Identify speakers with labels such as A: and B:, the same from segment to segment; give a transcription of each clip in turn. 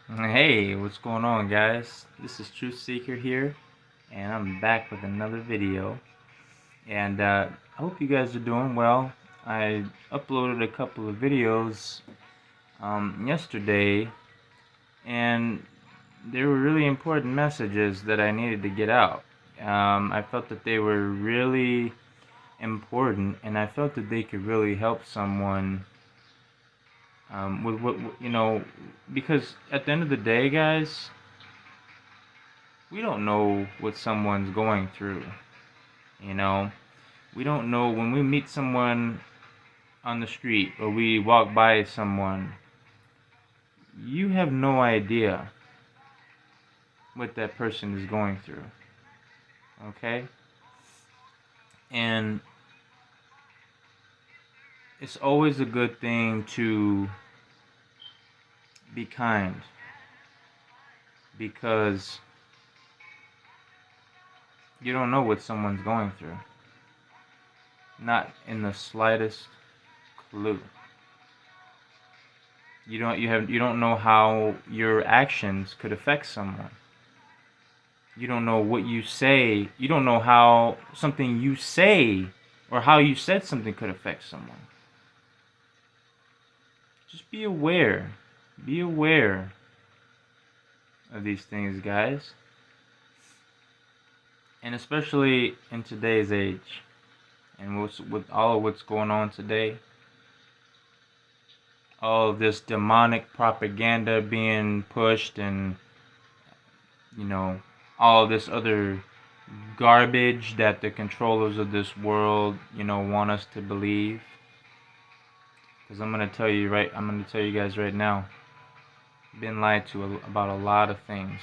A: Hey, what's going on, guys? This is Truth Seeker here, and I'm back with another video. And I hope you guys are doing well. I uploaded a couple of videos yesterday, and they were really important messages that I needed to get out. I felt that they were really important, and I felt that they could really help someone with what. Because at the end of the day, guys, we don't know what someone's going through. You know, we don't know when we meet someone on the street or we walk by someone, you have no idea what that person is going through. Okay? And it's always a good thing to be kind, because you don't know what someone's going through. Not in the slightest clue. You don't know how your actions could affect someone. You don't know what you say. You don't know how something you say or how you said something could affect someone. Just be aware. Be aware of these things, guys. And especially in today's age, and with all of what's going on today, all of this demonic propaganda being pushed, and all of this other garbage that the controllers of this world, want us to believe. Because I'm gonna tell you guys right now, I've been lied to about a lot of things,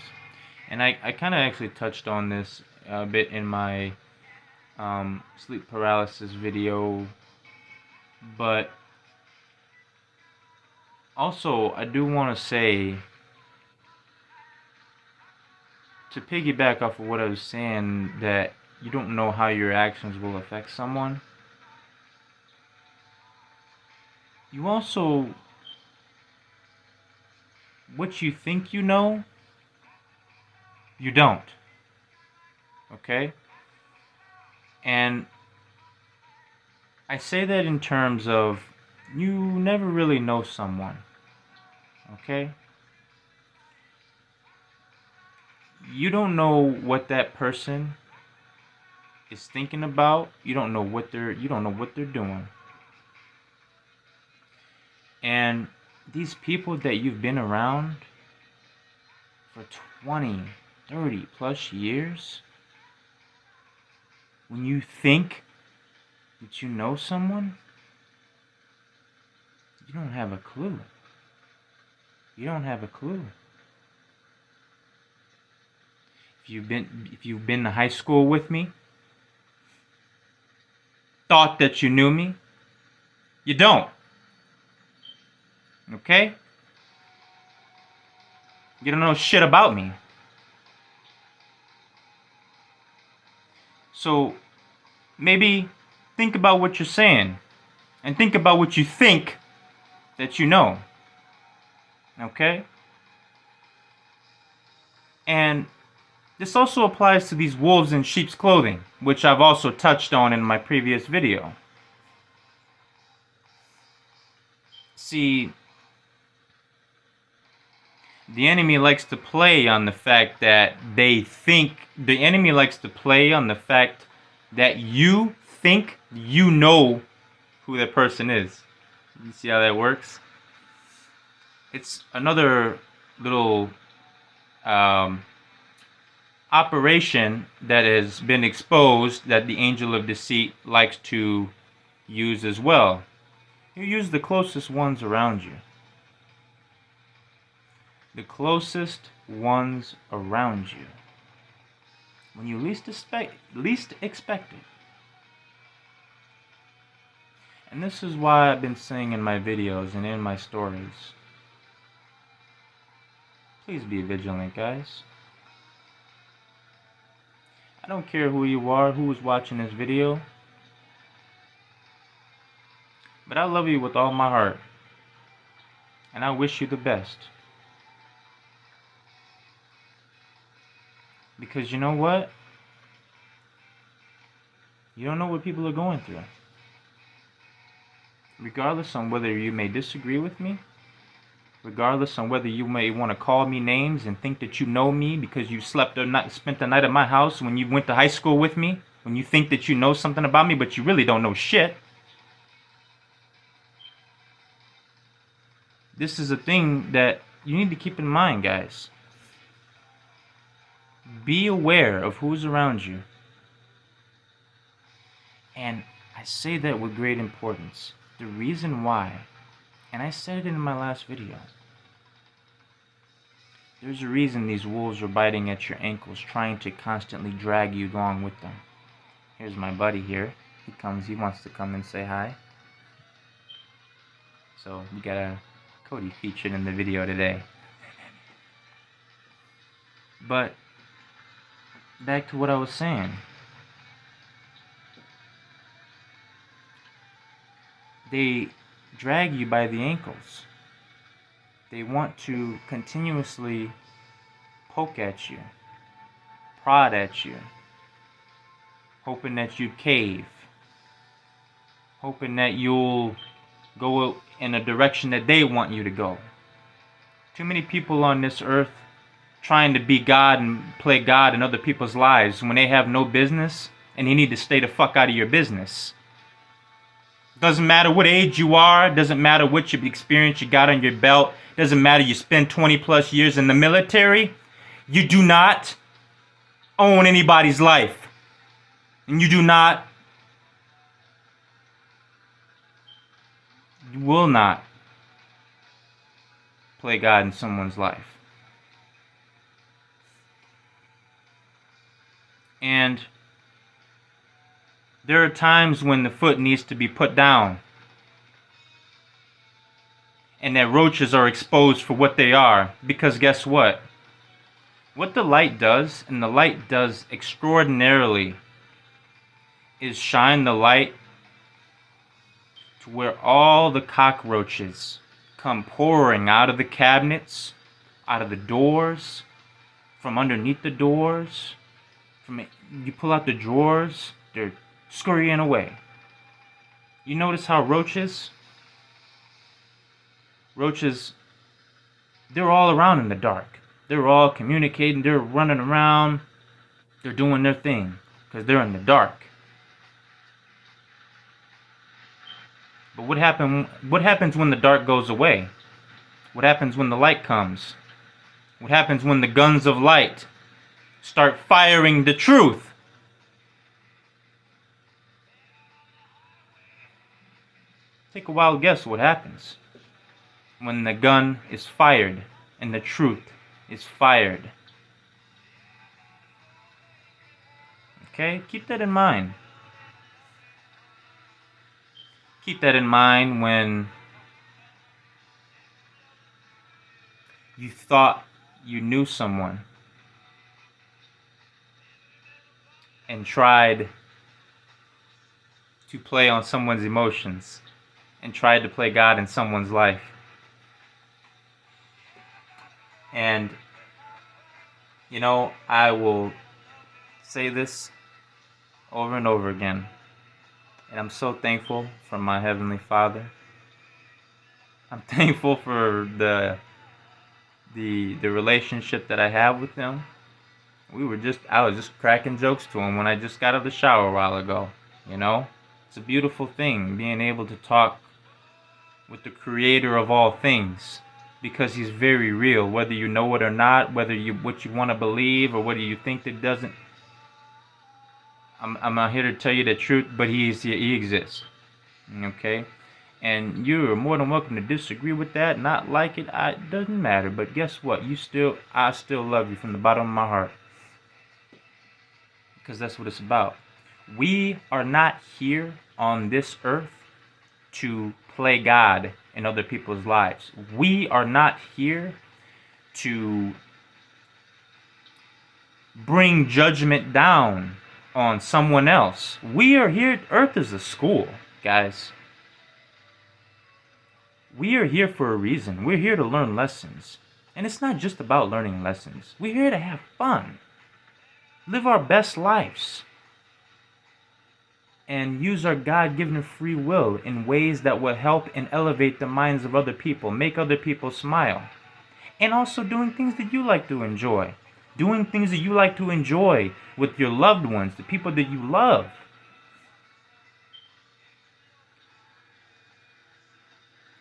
A: and I kind of actually touched on this a bit in my sleep paralysis video, but also I do want to say, to piggyback off of what I was saying, that you don't know how your actions will affect someone. You also, what you think you know, you don't. Okay? And I say that in terms of, you never really know someone. Okay? You don't know what that person is thinking about. You don't know what they're doing. And these people that you've been around for 20, 30 plus years, when you think that you know someone, you don't have a clue. You don't have a clue. If you've been to high school with me, thought that you knew me, you don't. Okay? You don't know shit about me. So maybe think about what you're saying, and think about what you think that you know. Okay? And this also applies to these wolves in sheep's clothing, which I've also touched on in my previous video. See, the enemy likes to play on the fact that you think you know who that person is. You see how that works? It's another little operation that has been exposed that the angel of deceit likes to use as well. You use the closest ones around you. The closest ones around you. When you least expect it. And this is why I've been saying in my videos and in my stories, please be vigilant, guys. I don't care who you are, who is watching this video, but I love you with all my heart, and I wish you the best. Because you know what? You don't know what people are going through. Regardless on whether you may disagree with me, regardless on whether you may want to call me names and think that you know me because you spent the night at my house when you went to high school with me, when you think that you know something about me, but you really don't know shit. This is a thing that you need to keep in mind, guys. Be aware of who's around you. And I say that with great importance. The reason why, and I said it in my last video, there's a reason these wolves are biting at your ankles, trying to constantly drag you along with them. Here's my buddy here. He wants to come and say hi. So we got a Cody featured in the video today. But back to what I was saying. They drag you by the ankles. They want to continuously poke at you, prod at you, hoping that you'd cave, hoping that you'll go in a direction that they want you to go. Too many people on this earth trying to be God and play God in other people's lives when they have no business, and you need to stay the fuck out of your business. Doesn't matter what age you are, doesn't matter what experience you got on your belt, doesn't matter you spend 20 plus years in the military, you do not own anybody's life. And you will not play God in someone's life. And there are times when the foot needs to be put down and that roaches are exposed for what they are. Because guess what? What the light does, and the light does extraordinarily, is shine the light to where all the cockroaches come pouring out of the cabinets, out of the doors, from underneath the doors. You pull out the drawers, they're scurrying away. You notice how roaches, they're all around in the dark. They're all communicating, they're running around, they're doing their thing, because they're in the dark. But what happens when the dark goes away? What happens when the light comes? What happens when the guns of light start firing the truth? Take a wild guess what happens when the gun is fired and the truth is fired. Okay, keep that in mind. Keep that in mind when you thought you knew someone and tried to play on someone's emotions and tried to play God in someone's life. And, you know, I will say this over and over again. And I'm so thankful for my Heavenly Father. I'm thankful for the relationship that I have with Him. I was just cracking jokes to Him when I just got out of the shower a while ago. You know? It's a beautiful thing, being able to talk with the Creator of all things, because He's very real, whether you know it or not, what you want to believe, or whether you think it doesn't. I'm not here to tell you the truth, but He exists. Okay? And you are more than welcome to disagree with that, not like it. It doesn't matter. But guess what? I still love you from the bottom of my heart, because that's what it's about. We are not here on this earth to play God in other people's lives. We are not here to bring judgment down on someone else. We are here. Earth is a school, guys. We are here for a reason. We're here to learn lessons. And it's not just about learning lessons. We're here to have fun. live our best lives, and use our God-given free will in ways that will help and elevate the minds of other people, make other people smile. And also doing things that you like to enjoy. Doing things that you like to enjoy with your loved ones, the people that you love.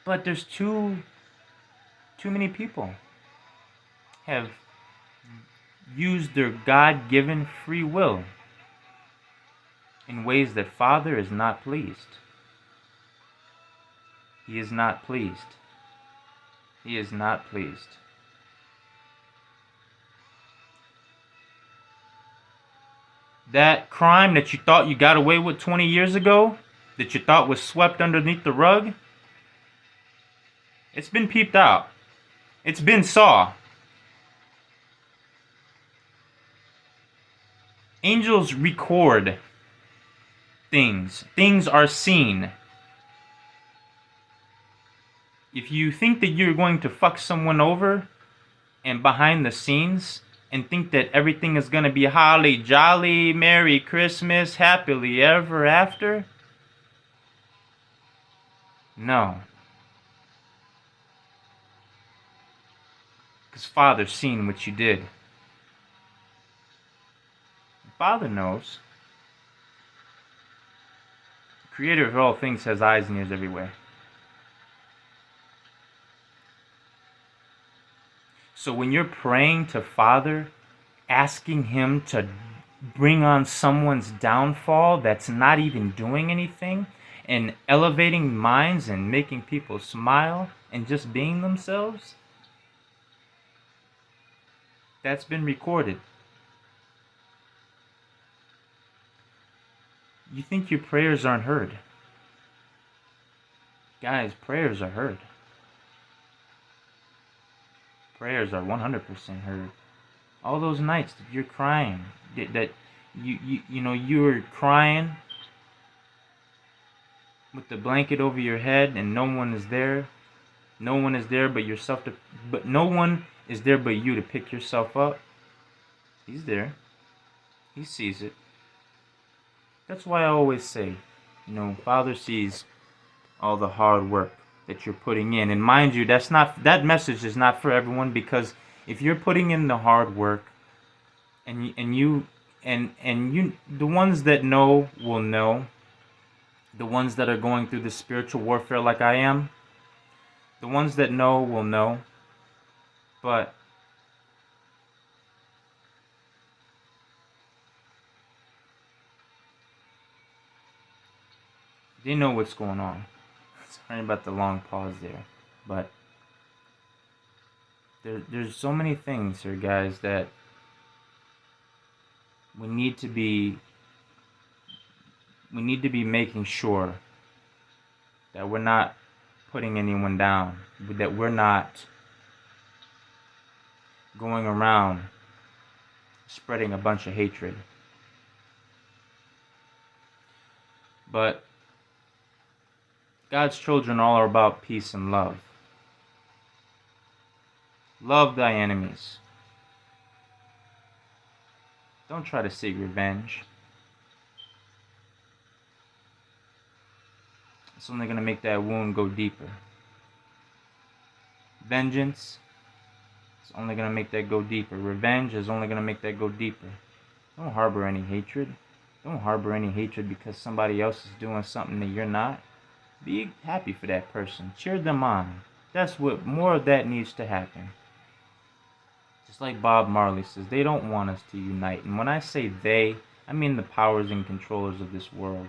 A: But there's too many people have used their God-given free will in ways that Father is not pleased. He is not pleased. He is not pleased. That crime that you thought you got away with 20 years ago, that you thought was swept underneath the rug, it's been peeped out. It's been saw. Angels record things. Things are seen. If you think that you're going to fuck someone over and behind the scenes and think that everything is going to be holly jolly, Merry Christmas, happily ever after, no. Because Father's seen what you did. Father knows. The Creator of all things has eyes and ears everywhere. So when you're praying to Father, asking Him to bring on someone's downfall that's not even doing anything, and elevating minds and making people smile and just being themselves, that's been recorded. You think your prayers aren't heard. Guys, prayers are heard. Prayers are 100% heard. All those nights that you're crying, that you were crying with the blanket over your head and no one is there. No one is there but yourself but no one is there but you to pick yourself up. He's there. He sees it. That's why I always say, Father sees all the hard work that you're putting in. And mind you, that message is not for everyone, because if you're putting in the hard work and you the ones that know will know, the ones that are going through the spiritual warfare like I am, the ones that know will know, but they know what's going on. Sorry about the long pause there, but there's so many things here, guys, that we need to be making sure that we're not putting anyone down, that we're not going around spreading a bunch of hatred. But God's children all are about peace and love. Love thy enemies. Don't try to seek revenge. It's only going to make that wound go deeper. Vengeance is only going to make that go deeper. Revenge is only going to make that go deeper. Don't harbor any hatred. Don't harbor any hatred because somebody else is doing something that you're not. Be happy for that person. Cheer them on. That's what more of that needs to happen. Just like Bob Marley says, they don't want us to unite. And when I say they, I mean the powers and controllers of this world.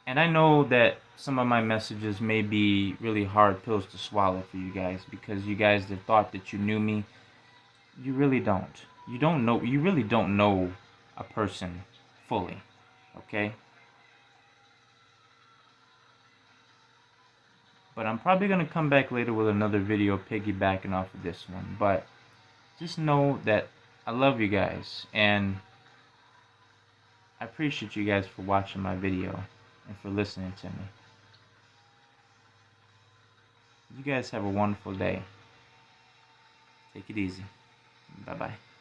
A: And I know that some of my messages may be really hard pills to swallow for you guys, because you guys that thought that you knew me, you really don't. You really don't know a person fully, okay? But I'm probably going to come back later with another video piggybacking off of this one. But just know that I love you guys, and I appreciate you guys for watching my video and for listening to me. You guys have a wonderful day. Take it easy. Bye bye.